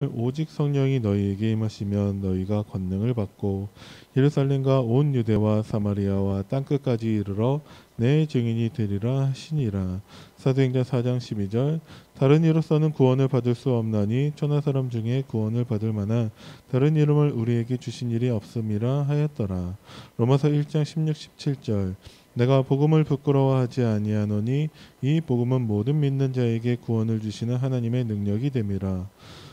오직 성령이 너희에게 임하시면 너희가 권능을 받고 예루살렘과 온 유대와 사마리아와 땅끝까지 이르러 내 증인이 되리라 하시니라. 사도행전 4장 12절. 다른 이로서는 구원을 받을 수 없나니 천하 사람 중에 구원을 받을 만한 다른 이름을 우리에게 주신 일이 없음이라 하였더라. 로마서 1장 16, 17절. 내가 복음을 부끄러워하지 아니하노니 이 복음은 모든 믿는 자에게 구원을 주시는 하나님의 능력이 됨이라.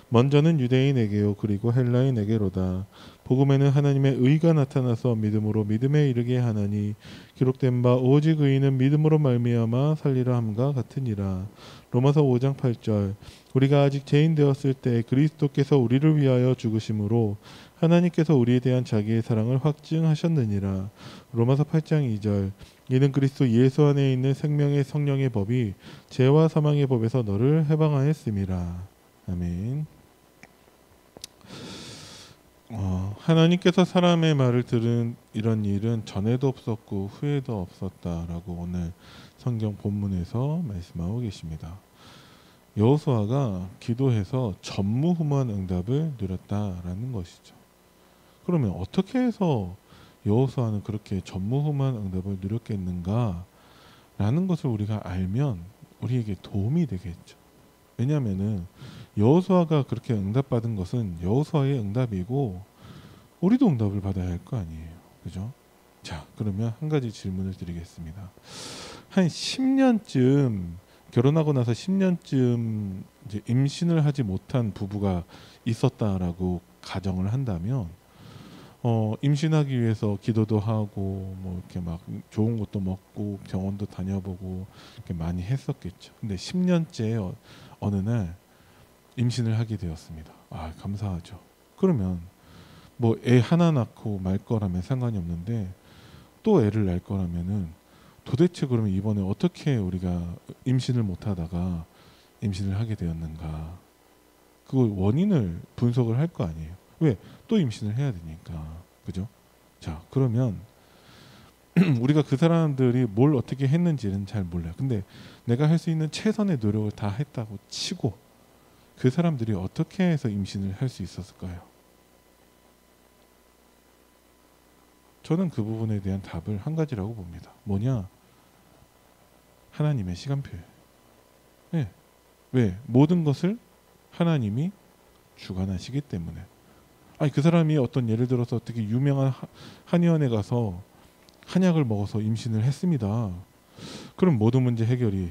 먼저는 유대인에게요 그리고 헬라인에게로다. 복음에는 하나님의 의가 나타나서 믿음으로 믿음에 이르게 하나니 기록된 바 오직 의인은 믿음으로 말미암아 살리라 함과 같으니라. 로마서 5장 8절. 우리가 아직 죄인 되었을 때 그리스도께서 우리를 위하여 죽으심으로 하나님께서 우리에 대한 자기의 사랑을 확증하셨느니라. 로마서 8장 2절. 이는 그리스도 예수 안에 있는 생명의 성령의 법이 죄와 사망의 법에서 너를 해방하였음이라. 아멘. 하나님께서 사람의 말을 들은 이런 일은 전에도 없었고 후에도 없었다라고 오늘 성경 본문에서 말씀하고 계십니다. 여호수아가 기도해서 전무후무한 응답을 누렸다라는 것이죠. 그러면 어떻게 해서 여호수아는 그렇게 전무후무한 응답을 누렸겠는가 라는 것을 우리가 알면 우리에게 도움이 되겠죠. 왜냐하면은 여호수아가 그렇게 응답받은 것은 여호수아의 응답이고 우리도 응답을 받아야 할 거 아니에요. 그죠? 자, 그러면 한 가지 질문을 드리겠습니다. 한 10년쯤 결혼하고 나서 10년쯤 이제 임신을 하지 못한 부부가 있었다라고 가정을 한다면 임신하기 위해서 기도도 하고 뭐 이렇게 막 좋은 것도 먹고 병원도 다녀보고 이렇게 많이 했었겠죠. 근데 10년째 어느 날 임신을 하게 되었습니다. 아, 감사하죠. 그러면 뭐 애 하나 낳고 말 거라면 상관이 없는데 또 애를 낳을 거라면은 도대체 그러면 이번에 어떻게 우리가 임신을 못 하다가 임신을 하게 되었는가? 그걸 원인을 분석을 할 거 아니에요. 왜? 또 임신을 해야 되니까. 그죠? 자, 그러면 우리가 그 사람들이 뭘 어떻게 했는지는 잘 몰라요. 근데 내가 할 수 있는 최선의 노력을 다 했다고 치고 그 사람들이 어떻게 해서 임신을 할 수 있었을까요? 저는 그 부분에 대한 답을 한 가지라고 봅니다. 뭐냐? 하나님의 시간표예요. 네. 왜? 모든 것을 하나님이 주관하시기 때문에. 아니 그 사람이 어떤 예를 들어서 어떻게 유명한 한의원에 가서 한약을 먹어서 임신을 했습니다. 그럼 모든 문제 해결이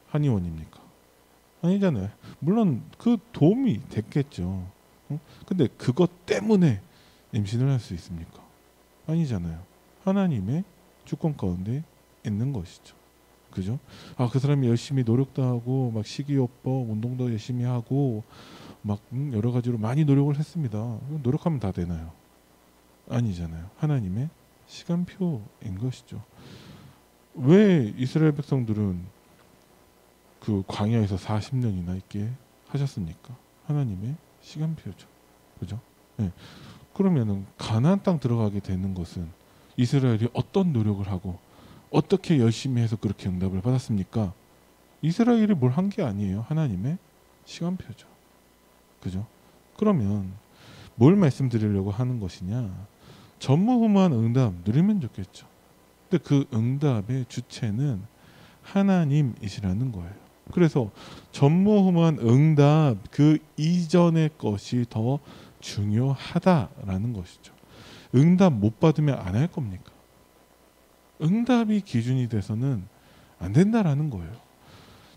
한의원입니까? 아니잖아요. 물론 그 도움이 됐겠죠. 근데 그것 때문에 임신을 할 수 있습니까? 아니잖아요. 하나님의 주권 가운데 있는 것이죠. 그죠? 아, 그 사람이 열심히 노력도 하고 막 식이요법 운동도 열심히 하고 막 여러 가지로 많이 노력을 했습니다. 노력하면 다 되나요? 아니잖아요. 하나님의 시간표인 것이죠. 왜 이스라엘 백성들은 그 광야에서 40년이나 있게 하셨습니까? 하나님의 시간표죠. 그죠? 네. 그러면은 가나안 땅 들어가게 되는 것은 이스라엘이 어떤 노력을 하고 어떻게 열심히 해서 그렇게 응답을 받았습니까? 이스라엘이 뭘 한 게 아니에요. 하나님의 시간표죠. 그죠? 그러면 뭘 말씀드리려고 하는 것이냐? 전무후무한 응답 누리면 좋겠죠. 근데 그 응답의 주체는 하나님이시라는 거예요. 그래서 전무후무한 응답 그 이전의 것이 더 중요하다라는 것이죠. 응답 못 받으면 안 할 겁니까? 응답이 기준이 돼서는 안 된다라는 거예요.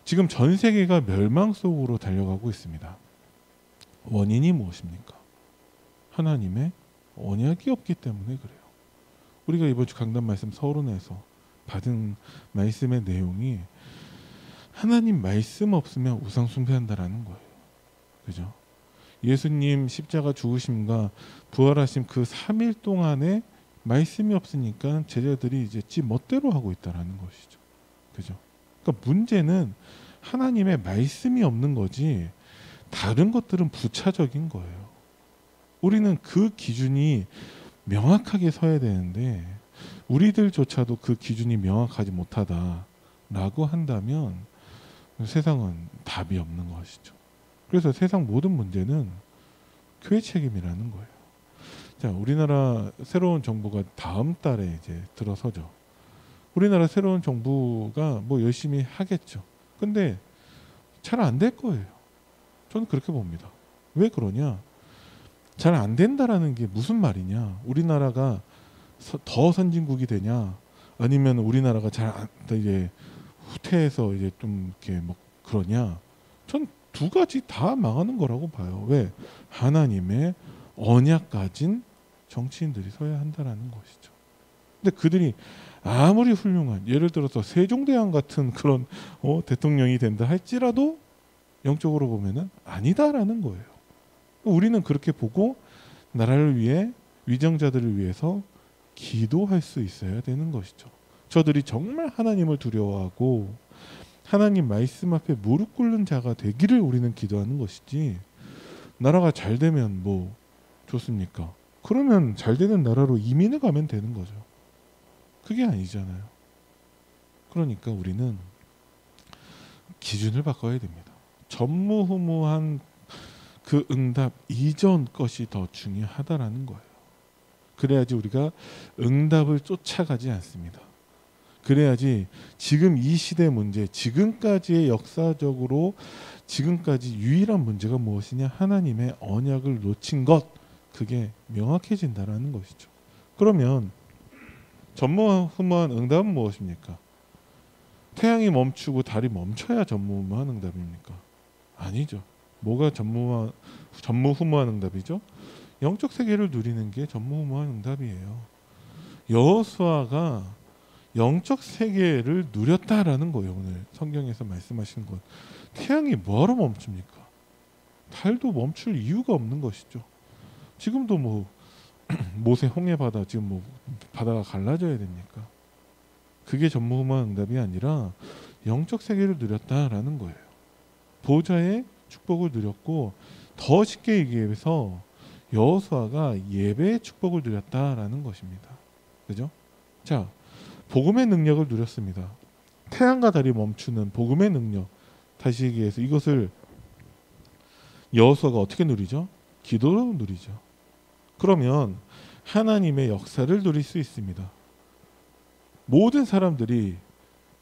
지금 전 세계가 멸망 속으로 달려가고 있습니다. 원인이 무엇입니까? 하나님의 언약이 없기 때문에 그래요. 우리가 이번 주 강단 말씀 서론에서 받은 말씀의 내용이 하나님 말씀 없으면 우상 숭배한다라는 거예요. 그죠? 예수님 십자가 죽으심과 부활하심 그 3일 동안에 말씀이 없으니까 제자들이 이제 지 멋대로 하고 있다라는 것이죠. 그죠? 그러니까 문제는 하나님의 말씀이 없는 거지 다른 것들은 부차적인 거예요. 우리는 그 기준이 명확하게 서야 되는데 우리들조차도 그 기준이 명확하지 못하다라고 한다면 세상은 답이 없는 것이죠. 그래서 세상 모든 문제는 교회 책임이라는 거예요. 자, 우리나라 새로운 정부가 다음 달에 이제 들어서죠. 우리나라 새로운 정부가 뭐 열심히 하겠죠. 근데 잘 안 될 거예요. 저는 그렇게 봅니다. 왜 그러냐? 잘 안 된다라는 게 무슨 말이냐? 우리나라가 더 선진국이 되냐? 아니면 우리나라가 이제 후퇴해서 이제 좀 이렇게 뭐 그러냐? 전 두 가지 다 망하는 거라고 봐요. 왜? 하나님의 언약 가진 정치인들이 서야 한다라는 것이죠. 근데 그들이 아무리 훌륭한, 예를 들어서 세종대왕 같은 그런 대통령이 된다 할지라도 영적으로 보면은 아니다라는 거예요. 우리는 그렇게 보고 나라를 위해, 위정자들을 위해서 기도할 수 있어야 되는 것이죠. 저들이 정말 하나님을 두려워하고 하나님 말씀 앞에 무릎 꿇는 자가 되기를 우리는 기도하는 것이지, 나라가 잘 되면 뭐 좋습니까? 그러면 잘 되는 나라로 이민을 가면 되는 거죠. 그게 아니잖아요. 그러니까 우리는 기준을 바꿔야 됩니다. 전무후무한 그 응답 이전 것이 더 중요하다라는 거예요. 그래야지 우리가 응답을 쫓아가지 않습니다. 그래야지 지금 이 시대 문제, 지금까지의 역사적으로 지금까지 유일한 문제가 무엇이냐? 하나님의 언약을 놓친 것, 그게 명확해진다라는 것이죠. 그러면 전무후무한 응답은 무엇입니까? 태양이 멈추고 달이 멈춰야 전무후무한 응답입니까? 아니죠. 뭐가 전무후무한 응답이죠? 영적 세계를 누리는 게 전무후무한 응답이에요. 여호수아가 영적 세계를 누렸다라는 거예요. 오늘 성경에서 말씀하시는 것. 태양이 뭐하러 멈춥니까? 달도 멈출 이유가 없는 것이죠. 지금도 뭐 모세 홍해 바다, 지금 뭐 바다가 갈라져야 됩니까? 그게 전무후무한 응답이 아니라 영적 세계를 누렸다라는 거예요. 보좌의 축복을 누렸고, 더 쉽게 얘기해서 여호수아가 예배의 축복을 누렸다라는 것입니다. 그죠? 자, 복음의 능력을 누렸습니다. 태양과 달이 멈추는 복음의 능력. 다시 얘기해서 이것을 여호수아가 어떻게 누리죠? 기도로 누리죠. 그러면 하나님의 역사를 누릴 수 있습니다. 모든 사람들이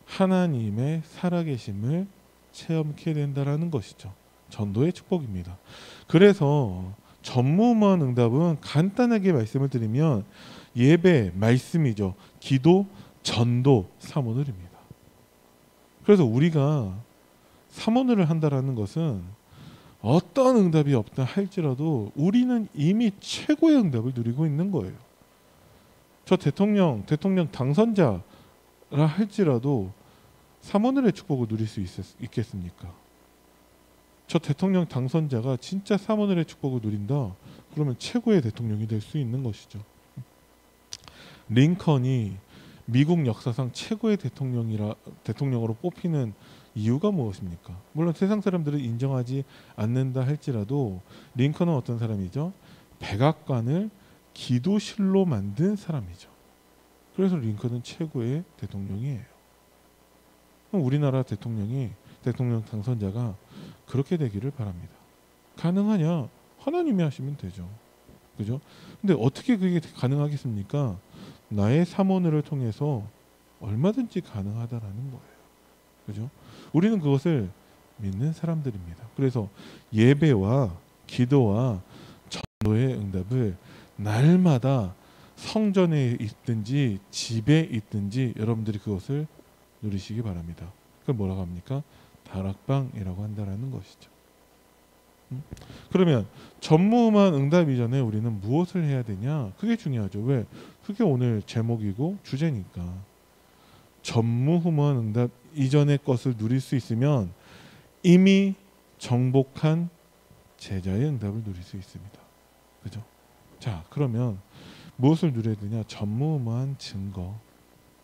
하나님의 살아계심을 체험케 된다라는 것이죠. 전도의 축복입니다. 그래서 전무후무한 응답은 간단하게 말씀을 드리면 예배, 말씀이죠. 기도, 전도, 사모늘입니다. 그래서 우리가 사모늘을 한다라는 것은 어떤 응답이 없다 할지라도 우리는 이미 최고의 응답을 누리고 있는 거예요. 저 대통령 당선자라 할지라도 사모늘의 축복을 누릴 수 있겠습니까? 저 대통령 당선자가 진짜 사모늘의 축복을 누린다, 그러면 최고의 대통령이 될 수 있는 것이죠. 링컨이 미국 역사상 최고의 대통령으로 뽑히는 이유가 무엇입니까? 물론 세상 사람들은 인정하지 않는다 할지라도 링컨은 어떤 사람이죠? 백악관을 기도실로 만든 사람이죠. 그래서 링컨은 최고의 대통령이에요. 그럼 우리나라 대통령 당선자가 그렇게 되기를 바랍니다. 가능하냐? 하나님이 하시면 되죠. 그죠? 근데 어떻게 그게 가능하겠습니까? 나의 사모늘을 통해서 얼마든지 가능하다라는 거예요. 그죠? 우리는 그것을 믿는 사람들입니다. 그래서 예배와 기도와 전도의 응답을 날마다 성전에 있든지 집에 있든지 여러분들이 그것을 누리시기 바랍니다. 그걸 뭐라고 합니까? 다락방이라고 한다라는 것이죠. 그러면 전무후무한 응답 이전에 우리는 무엇을 해야 되냐? 그게 중요하죠. 왜? 그게 오늘 제목이고 주제니까. 전무후무한 응답 이전의 것을 누릴 수 있으면 이미 정복한 제자의 응답을 누릴 수 있습니다. 그죠? 자, 그러면 무엇을 누려야 되냐? 전무후무한 증거.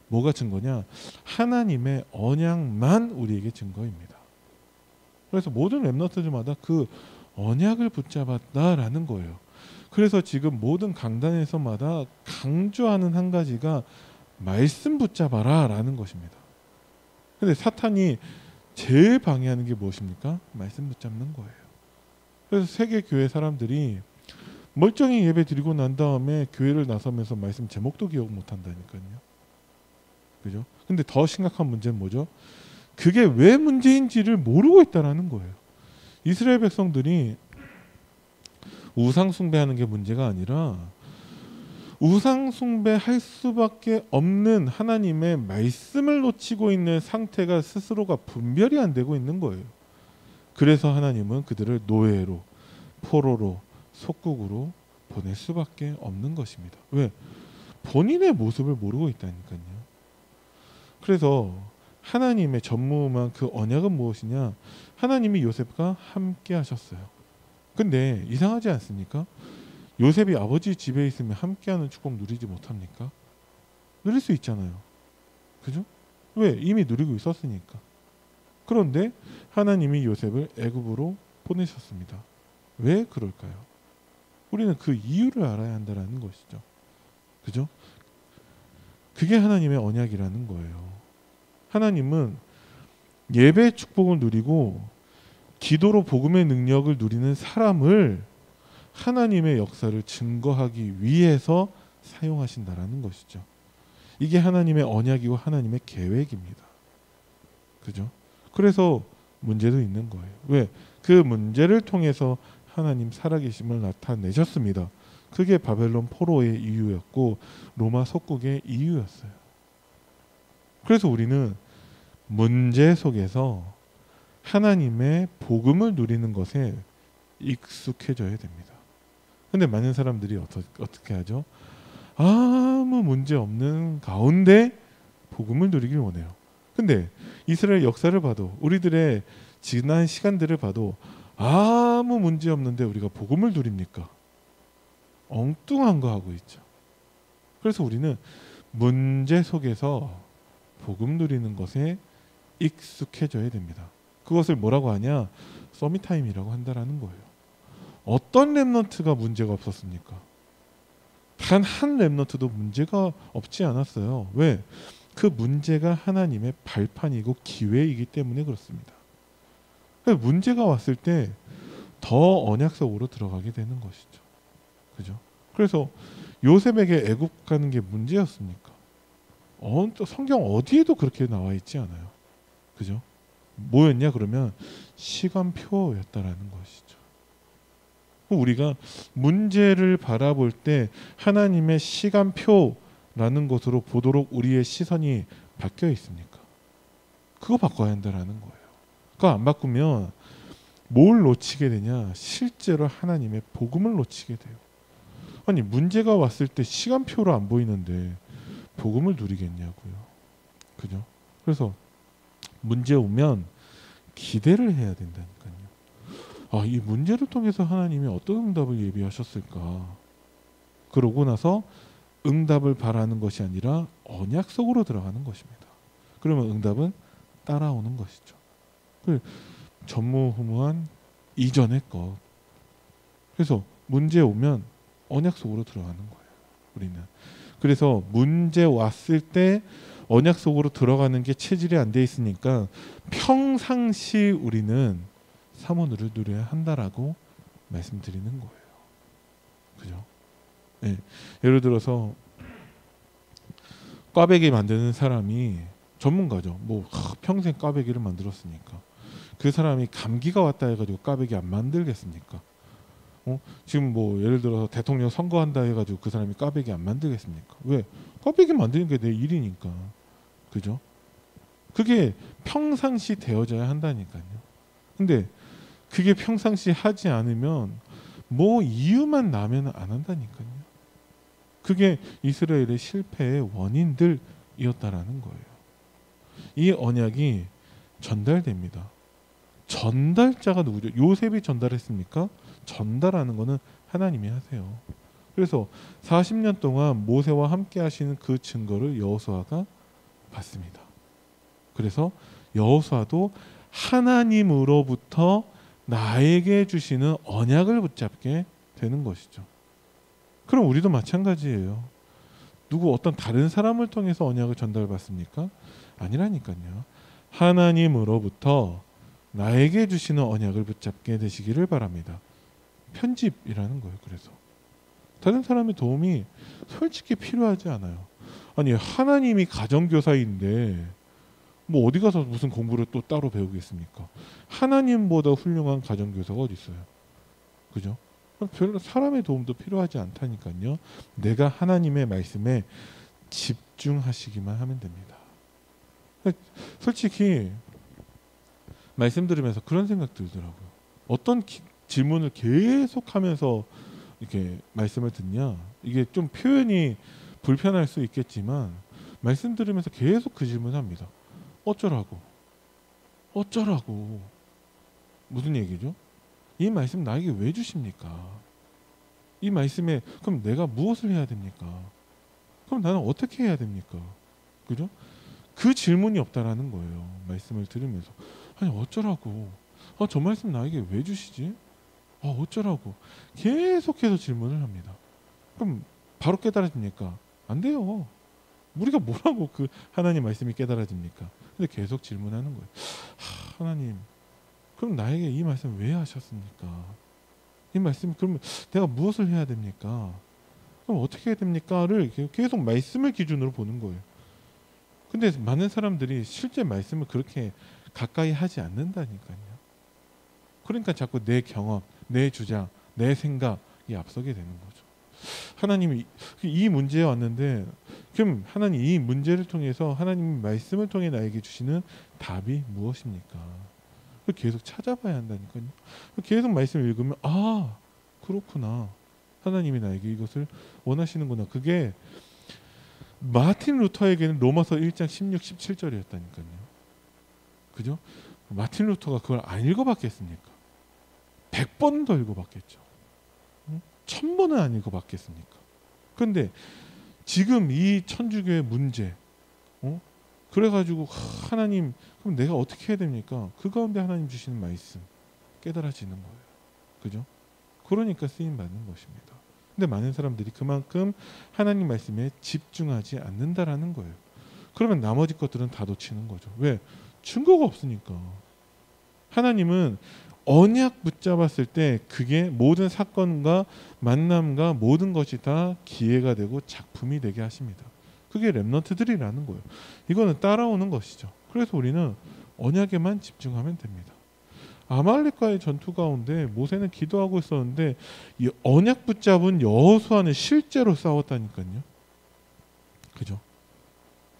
뭐가 증거냐? 하나님의 언약만 우리에게 증거입니다. 그래서 모든 렘넌트들마다 그 언약을 붙잡았다라는 거예요. 그래서 지금 모든 강단에서마다 강조하는 한 가지가 말씀 붙잡아라 라는 것입니다. 근데 사탄이 제일 방해하는 게 무엇입니까? 말씀 붙잡는 거예요. 그래서 세계 교회 사람들이 멀쩡히 예배 드리고 난 다음에 교회를 나서면서 말씀 제목도 기억 못 한다니까요. 그죠? 근데 더 심각한 문제는 뭐죠? 그게 왜 문제인지를 모르고 있다라는 거예요. 이스라엘 백성들이 우상 숭배하는 게 문제가 아니라 우상 숭배할 수밖에 없는 하나님의 말씀을 놓치고 있는 상태가 스스로가 분별이 안 되고 있는 거예요. 그래서 하나님은 그들을 노예로, 포로로, 속국으로 보낼 수밖에 없는 것입니다. 왜? 본인의 모습을 모르고 있다니까요. 그래서 하나님의 전무후무한 그 언약은 무엇이냐? 하나님이 요셉과 함께 하셨어요. 근데 이상하지 않습니까? 요셉이 아버지 집에 있으면 함께하는 축복 누리지 못합니까? 누릴 수 있잖아요. 그죠? 왜? 이미 누리고 있었으니까. 그런데 하나님이 요셉을 애굽으로 보내셨습니다. 왜 그럴까요? 우리는 그 이유를 알아야 한다는 것이죠. 그죠? 그게 하나님의 언약이라는 거예요. 하나님은 예배 축복을 누리고 기도로 복음의 능력을 누리는 사람을 하나님의 역사를 증거하기 위해서 사용하신다라는 것이죠. 이게 하나님의 언약이고 하나님의 계획입니다. 그죠? 그래서 문제도 있는 거예요. 왜? 그 문제를 통해서 하나님 살아계심을 나타내셨습니다. 그게 바벨론 포로의 이유였고 로마 속국의 이유였어요. 그래서 우리는 문제 속에서 하나님의 복음을 누리는 것에 익숙해져야 됩니다. 근데 많은 사람들이 어떻게 하죠? 아무 문제 없는 가운데 복음을 누리길 원해요. 근데 이스라엘 역사를 봐도 우리들의 지난 시간들을 봐도 아무 문제 없는데 우리가 복음을 누립니까? 엉뚱한 거 하고 있죠. 그래서 우리는 문제 속에서 복음 누리는 것에 익숙해져야 됩니다. 그것을 뭐라고 하냐? 서밋타임이라고 한다라는 거예요. 어떤 렘넌트가 문제가 없었습니까? 단 한 렘넌트도 문제가 없지 않았어요. 왜? 그 문제가 하나님의 발판이고 기회이기 때문에 그렇습니다. 문제가 왔을 때 더 언약 속으로 들어가게 되는 것이죠. 그죠? 그래서 요셉에게 애굽 가는 게 문제였습니까? 성경 어디에도 그렇게 나와 있지 않아요. 그죠? 뭐였냐 그러면 시간표였다라는 것이죠. 우리가 문제를 바라볼 때 하나님의 시간표라는 것으로 보도록 우리의 시선이 바뀌어 있습니까? 그거 바꿔야 한다라는 거예요. 그거 안 바꾸면 뭘 놓치게 되냐? 실제로 하나님의 복음을 놓치게 돼요. 아니 문제가 왔을 때 시간표로 안 보이는데 복음을 누리겠냐고요. 그죠? 그래서 문제 오면 기대를 해야 된다니까요. 아, 이 문제를 통해서 하나님이 어떤 응답을 예비하셨을까? 그러고 나서 응답을 바라는 것이 아니라 언약 속으로 들어가는 것입니다. 그러면 응답은 따라오는 것이죠. 전무후무한 이전의 것. 그래서 문제 오면 언약 속으로 들어가는 거예요. 우리는. 그래서 문제 왔을 때 언약 속으로 들어가는 게 체질이 안 돼 있으니까 평상시 우리는 사모누를 누려야 한다라고 말씀드리는 거예요. 그죠? 네. 예를 들어서 꽈배기 만드는 사람이 전문가죠. 뭐 평생 꽈배기를 만들었으니까 그 사람이 감기가 왔다 해가지고 꽈배기 안 만들겠습니까? 지금 뭐 예를 들어서 대통령 선거한다 해가지고 그 사람이 꽈배기 안 만들겠습니까? 왜? 꽈배기 만드는 게 내 일이니까. 그죠? 그게 평상시 되어져야 한다니까요. 근데 그게 평상시 하지 않으면 뭐 이유만 나면 안 한다니까요. 그게 이스라엘의 실패의 원인들이었다라는 거예요. 이 언약이 전달됩니다. 전달자가 누구죠? 요셉이 전달했습니까? 전달하는 거는 하나님이 하세요. 그래서 40년 동안 모세와 함께 하시는 그 증거를 여호수아가 받습니다. 그래서 여호수아도 하나님으로부터 나에게 주시는 언약을 붙잡게 되는 것이죠. 그럼 우리도 마찬가지예요. 누구 어떤 다른 사람을 통해서 언약을 전달받습니까? 아니라니까요. 하나님으로부터 나에게 주시는 언약을 붙잡게 되시기를 바랍니다. 편집이라는 거예요. 그래서 다른 사람의 도움이 솔직히 필요하지 않아요. 아니 하나님이 가정교사인데 뭐 어디 가서 무슨 공부를 또 따로 배우겠습니까? 하나님보다 훌륭한 가정교사가 어디 있어요? 그죠? 별로 사람의 도움도 필요하지 않다니까요. 내가 하나님의 말씀에 집중하시기만 하면 됩니다. 솔직히 말씀 들으면서 그런 생각 들더라고요. 어떤 질문을 계속하면서 이렇게 말씀을 듣냐? 이게 좀 표현이 불편할 수 있겠지만 말씀 들으면서 계속 그 질문합니다. 어쩌라고? 어쩌라고? 무슨 얘기죠? 이 말씀 나에게 왜 주십니까? 이 말씀에 그럼 내가 무엇을 해야 됩니까? 그럼 나는 어떻게 해야 됩니까? 그죠? 그 질문이 없다라는 거예요. 말씀을 들으면서 아니 어쩌라고? 저 말씀 나에게 왜 주시지? 어쩌라고? 계속해서 질문을 합니다. 그럼 바로 깨달아집니까? 안 돼요. 우리가 뭐라고 그 하나님 말씀이 깨달아집니까? 근데 계속 질문하는 거예요. 하나님, 그럼 나에게 이 말씀 왜 하셨습니까? 이 말씀 그러면 내가 무엇을 해야 됩니까? 그럼 어떻게 해야 됩니까?를 계속 말씀을 기준으로 보는 거예요. 근데 많은 사람들이 실제 말씀을 그렇게 가까이 하지 않는다니까요. 그러니까 자꾸 내 경험, 내 주장, 내 생각이 앞서게 되는 거죠. 하나님이 이 문제에 왔는데 그럼 하나님 이 문제를 통해서 하나님 말씀을 통해 나에게 주시는 답이 무엇입니까? 계속 찾아봐야 한다니까요. 계속 말씀을 읽으면 그렇구나. 하나님이 나에게 이것을 원하시는구나. 그게 마틴 루터에게는 로마서 1장 16, 17절이었다니까요. 그죠? 마틴 루터가 그걸 안 읽어봤겠습니까? 100번 더 읽어봤겠죠. 1000번은 안 읽어봤겠습니까? 그런데 지금 이 천주교의 문제, 그래가지고 하나님 그럼 내가 어떻게 해야 됩니까? 그 가운데 하나님 주시는 말씀 깨달아지는 거예요. 그죠? 그러니까 쓰임 받는 것입니다. 근데 많은 사람들이 그만큼 하나님 말씀에 집중하지 않는다라는 거예요. 그러면 나머지 것들은 다 놓치는 거죠. 왜? 증거가 없으니까. 하나님은 언약 붙잡았을 때 그게 모든 사건과 만남과 모든 것이 다 기회가 되고 작품이 되게 하십니다. 그게 렘넌트들이라는 거예요. 이거는 따라오는 것이죠. 그래서 우리는 언약에만 집중하면 됩니다. 아말렉과의 전투 가운데 모세는 기도하고 있었는데 이 언약 붙잡은 여호수아는 실제로 싸웠다니까요. 그죠?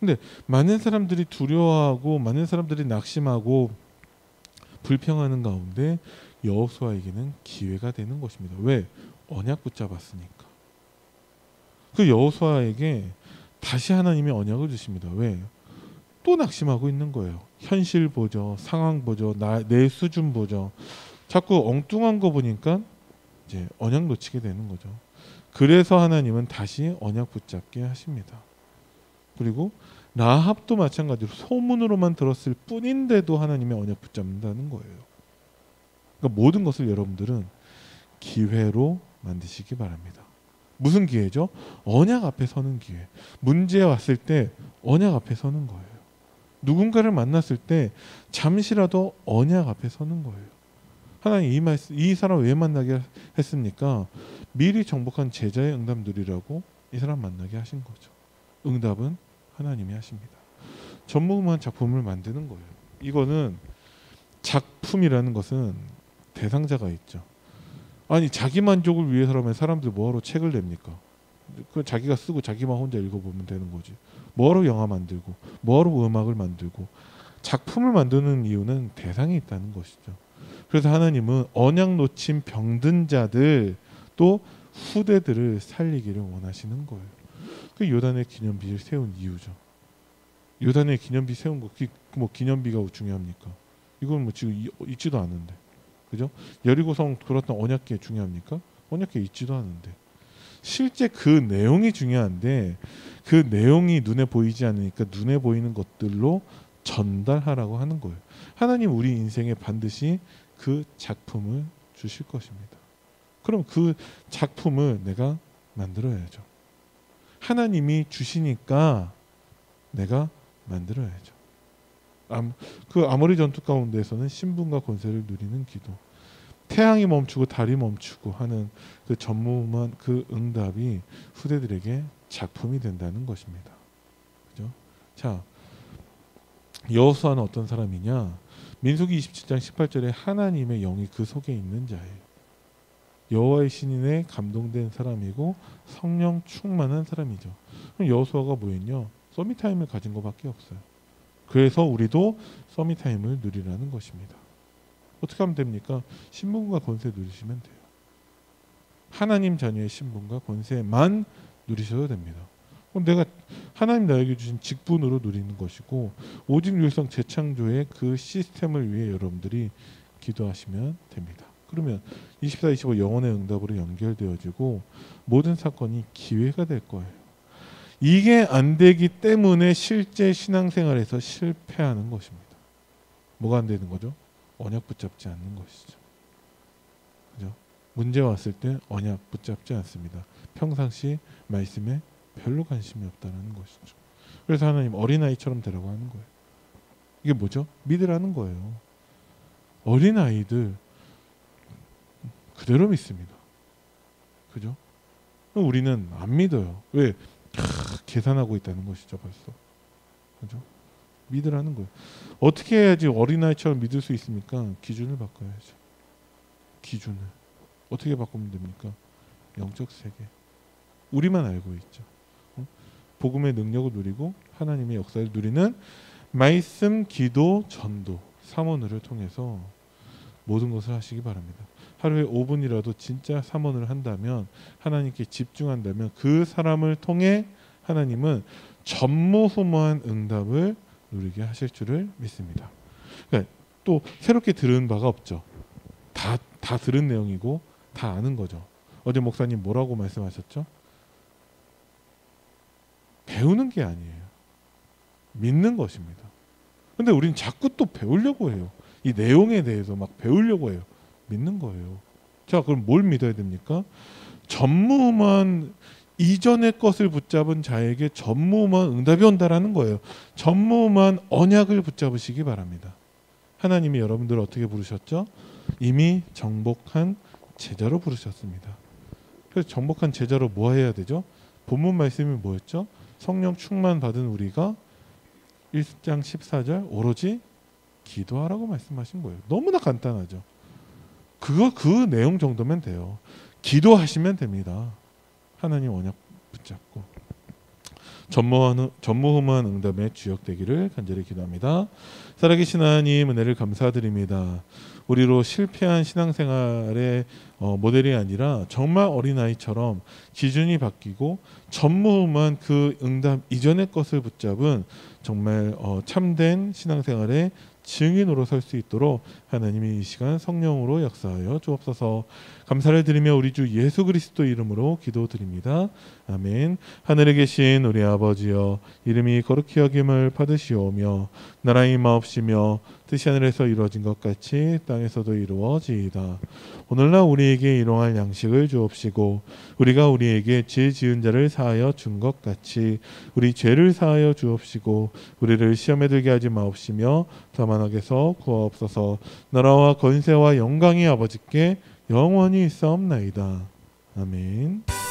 근데 많은 사람들이 두려워하고 많은 사람들이 낙심하고 불평하는 가운데 여호수아에게는 기회가 되는 것입니다. 왜? 언약 붙잡았으니까. 그 여호수아에게 다시 하나님이 언약을 주십니다. 왜? 또 낙심하고 있는 거예요. 현실 보죠, 상황 보죠, 내 수준 보죠. 자꾸 엉뚱한 거 보니까 이제 언약 놓치게 되는 거죠. 그래서 하나님은 다시 언약 붙잡게 하십니다. 그리고 라합도 마찬가지로 소문으로만 들었을 뿐인데도 하나님의 언약 붙잡는다는 거예요. 그러니까 모든 것을 여러분들은 기회로 만드시기 바랍니다. 무슨 기회죠? 언약 앞에 서는 기회. 문제 왔을 때 언약 앞에 서는 거예요. 누군가를 만났을 때 잠시라도 언약 앞에 서는 거예요. 하나님 이 사람 왜 만나게 했습니까? 미리 정복한 제자의 응답 누리라고 이 사람 만나게 하신 거죠. 응답은 하나님이 하십니다. 전무후무한 작품을 만드는 거예요. 이거는 작품이라는 것은 대상자가 있죠. 아니 자기 만족을 위해서라면 사람들 뭐하러 책을 냅니까? 그 자기가 쓰고 자기만 혼자 읽어보면 되는 거지. 뭐하러 영화 만들고 뭐하러 음악을 만들고 작품을 만드는 이유는 대상이 있다는 것이죠. 그래서 하나님은 언약 놓친 병든 자들 또 후대들을 살리기를 원하시는 거예요. 그 요단의 기념비를 세운 이유죠. 요단의 기념비 세운 거, 뭐 기념비가 중요합니까? 이건 뭐 지금 있지도 않은데, 그죠? 여리고성 돌았던 언약궤 중요합니까? 언약궤 있지도 않은데. 실제 그 내용이 중요한데 그 내용이 눈에 보이지 않으니까 눈에 보이는 것들로 전달하라고 하는 거예요. 하나님 우리 인생에 반드시 그 작품을 주실 것입니다. 그럼 그 작품을 내가 만들어야죠. 하나님이 주시니까 내가 만들어야죠. 그 아모리 전투 가운데에서는 신분과 권세를 누리는 기도. 태양이 멈추고 달이 멈추고 하는 그 전무후무한 그 응답이 후대들에게 작품이 된다는 것입니다. 그죠? 자, 여호수아는 어떤 사람이냐? 민수기 27장 18절에 하나님의 영이 그 속에 있는 자예요. 여호와의 신인에 감동된 사람이고 성령 충만한 사람이죠. 그럼 여호수아가 뭐였냐? 서밋타임을 가진 것밖에 없어요. 그래서 우리도 서밋타임을 누리라는 것입니다. 어떻게 하면 됩니까? 신분과 권세 누리시면 돼요. 하나님 자녀의 신분과 권세만 누리셔도 됩니다. 내가 하나님 나에게 주신 직분으로 누리는 것이고 오직 율성 재창조의 그 시스템을 위해 여러분들이 기도하시면 됩니다. 그러면 24, 25 영혼의 응답으로 연결되어지고 모든 사건이 기회가 될 거예요. 이게 안 되기 때문에 실제 신앙생활에서 실패하는 것입니다. 뭐가 안 되는 거죠? 언약 붙잡지 않는 것이죠. 그죠? 문제 왔을 때 언약 붙잡지 않습니다. 평상시 말씀에 별로 관심이 없다는 것이죠. 그래서 하나님 어린아이처럼 되라고 하는 거예요. 이게 뭐죠? 믿으라는 거예요. 어린아이들 그대로 믿습니다. 그죠? 우리는 안 믿어요. 왜? 계산하고 있다는 것이죠. 벌써. 그죠? 믿으라는 거예요. 어떻게 해야지 어린아이처럼 믿을 수 있습니까? 기준을 바꿔야죠. 기준을. 어떻게 바꾸면 됩니까? 영적 세계. 우리만 알고 있죠. 복음의 능력을 누리고 하나님의 역사를 누리는 말씀, 기도, 전도, 삼원을 통해서 모든 것을 하시기 바랍니다. 하루에 5분이라도 진짜 삼원을 한다면, 하나님께 집중한다면 그 사람을 통해 하나님은 전무후무한 응답을 누리게 하실 줄을 믿습니다. 그러니까 또 새롭게 들은 바가 없죠. 다 들은 내용이고 다 아는 거죠. 어제 목사님 뭐라고 말씀하셨죠? 배우는 게 아니에요. 믿는 것입니다. 근데 우리는 자꾸 또 배우려고 해요. 이 내용에 대해서 막 배우려고 해요. 믿는 거예요. 자, 그럼 뭘 믿어야 됩니까? 전무후무한 이전의 것을 붙잡은 자에게 전무후무한 응답이 온다라는 거예요. 전무후무한 언약을 붙잡으시기 바랍니다. 하나님이 여러분들을 어떻게 부르셨죠? 이미 정복한 제자로 부르셨습니다. 그래서 정복한 제자로 뭐 해야 되죠? 본문 말씀이 뭐였죠? 성령 충만 받은 우리가 1장 14절 오로지 기도하라고 말씀하신 거예요. 너무나 간단하죠. 그 내용 정도면 돼요. 기도하시면 됩니다. 하나님 언약 붙잡고 전무후무한 응답의 주역되기를 간절히 기도합니다. 살아계신 하나님 은혜를 감사드립니다. 우리로 실패한 신앙생활의 모델이 아니라 정말 어린아이처럼 기준이 바뀌고 전무후무한 그 응답 이전의 것을 붙잡은 정말 참된 신앙생활의 증인으로 설 수 있도록 하나님이 이 시간 성령으로 역사하여 주옵소서. 감사를 드리며 우리 주 예수 그리스도 이름으로 기도드립니다. 아멘. 하늘에 계신 우리 아버지여, 이름이 거룩히 여김을 받으시오며 나라의 마옵시며 뜻이 하늘에서 이루어진 것 같이 땅에서도 이루어지이다. 오늘날 우리에게 일용할 양식을 주옵시고 우리가 우리에게 죄 지은 자를 사하여 준 것 같이 우리 죄를 사하여 주옵시고 우리를 시험에 들게 하지 마옵시며 다만 악에서 구하옵소서. 나라와 권세와 영광이 아버지께 영원히 있사옵나이다. 아멘.